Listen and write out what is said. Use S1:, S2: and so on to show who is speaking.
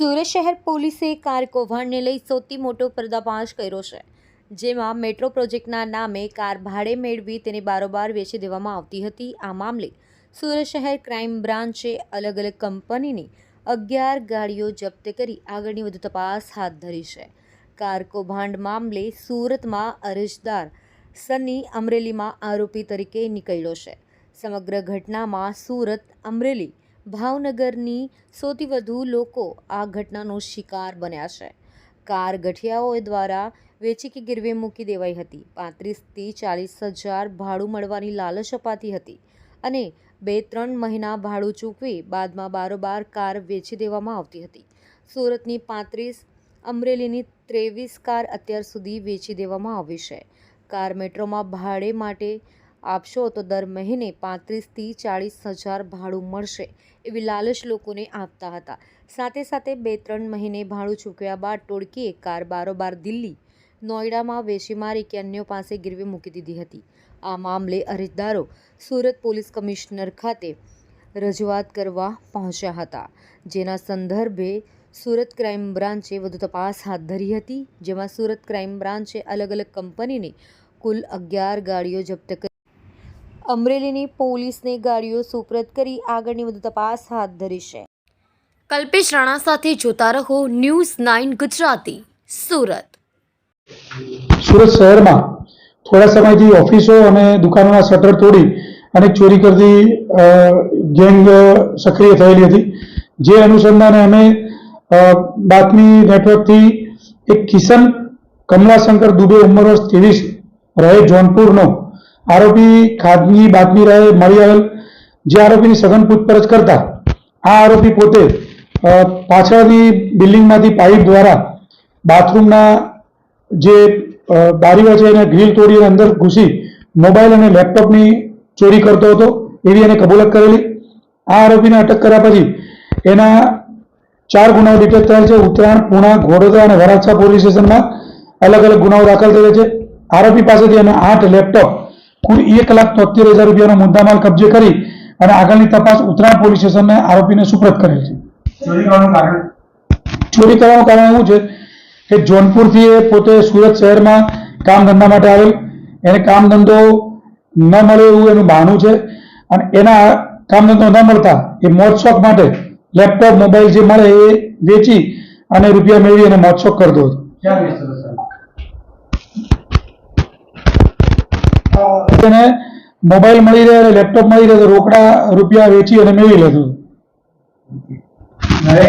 S1: સુરત શહેર પોલીસે કાર કૌભાંડને લઈ સૌથી મોટો પર્દાફાશ કર્યો છે, જેમાં મેટ્રો પ્રોજેક્ટના નામે કાર ભાડે મેળવી તેને બારોબાર વેચી દેવામાં આવતી હતી। આ મામલે સુરત શહેર ક્રાઇમ બ્રાન્ચે અલગ અલગ કંપનીની 11 ગાડીઓ જપ્ત કરી આગળની વધુ તપાસ હાથ ધરી છે। કાર કૌભાંડ મામલે સુરતમાં અરજદાર સની અમરેલીમાં આરોપી તરીકે નીકળ્યો છે। સમગ્ર ઘટનામાં સુરત, અમરેલી, ભાવનગરની સૌથી વધુ લોકો આ ઘટનાનો શિકાર બન્યા છે। કાર ગઠિયાઓ દ્વારા વેચી કે ગીરવે મૂકી દેવાઈ હતી। 35 થી 40 હજાર ભાડું મળવાની લાલચ અપાતી હતી અને 2-3 મહિના ભાડું ચૂકવી બાદમાં બારોબાર કાર વેચી દેવામાં આવતી હતી। સુરતની 35, અમરેલીની 23 કાર અત્યાર સુધી વેચી દેવામાં આવી છે। કાર મેટ્રોમાં ભાડે માટે આપશો તો દર મહિને 35 થી 40 હજાર ભાડું મળશે એવી લાલચ લોકોને આપતા હતા। સાથે સાથે 2-3 મહિને ભાડું ચૂકવ્યા બાદ ટોળકીએ કાર બારોબાર દિલ્હી, નોઈડામાં વેચી મારી કે અન્યો પાસે ગીરવે મૂકી દીધી હતી। આ મામલે અરજદારો સુરત પોલીસ કમિશનર ખાતે રજૂઆત કરવા પહોંચ્યા હતા, જેના સંદર્ભે સુરત ક્રાઇમ બ્રાન્ચે વધુ તપાસ હાથ ધરી હતી, જેમાં સુરત ક્રાઇમ બ્રાન્ચે અલગ અલગ કંપનીની કુલ 11 ગાડીઓ જપ્ત કરી અમરેલીની પોલીસને ગાડીઓ સુપરત કરી આગળની વધુ તપાસ હાથ ધરી છે। કલ્પેશ રાણા સાથે જોતા રહો ન્યૂઝ 9 ગુજરાતી, સુરત।
S2: સુરત શહેરમાં થોડા સમયથી ઓફિસો અને દુકાનોના શટર તોડી અને ચોરી કરતી ગેંગ સક્રિય થયેલી હતી। જે અનુસંધાને અમે બાતમી નેટવર્કથી એક કિશન કમલાશંકર દુબે ઉંમર વર્ષ 23 રહે જોનપુરનો આરોપી ખાનગી બાતમી રહે મળી આવેલ। જે આરોપીની સઘન પૂછપરછ કરતા આ આરોપી પોતે પાછળની બિલ્ડિંગમાંથી પાઇપ દ્વારા બાથરૂમના જે બારીઓ છે એને ગ્રીલ તોડી અંદર ઘૂસી મોબાઈલ અને લેપટોપની ચોરી કરતો હતો એવી એને કબૂલાત કરેલી। આ આરોપીને અટક કર્યા પછી એના 4 ગુનાઓ ડિટેક્ટ થયેલ છે। ઉત્તરાયણ, પૂણા, ઘોડોદરા અને વરાછા પોલીસ સ્ટેશનમાં અલગ અલગ ગુનાઓ દાખલ થયેલ છે। આરોપી પાસેથી અમે 8 લેપટોપ, કુલ 1,73,000 રૂપિયાનો મુદ્દામાલ કબજે કરી અને આગળની તપાસ ઉત્તરાયણ પોલીસ સ્ટેશનને આરોપીને સુપ્રત કરેલ છે। ચોરી કરવાનું કારણ એવું છે કે જોનપુરથી એ પોતે સુરત શહેરમાં કામ ધંધા માટે આવેલ, એને કામ ધંધો ન મળે એવું એનું બહાનું છે અને એના કામ ધંધો ન મળતા એ મોજ શોખ માટે લેપટોપ, મોબાઈલ જે મળે એ વેચી અને રૂપિયા મેળવી અને મોજ શોખ કરતો હતો। એને મોબાઈલ મળી રહે અને લેપટોપ મળી રહે તો રોકડા રૂપિયા વેચી અને મેળવી લેતો હતો।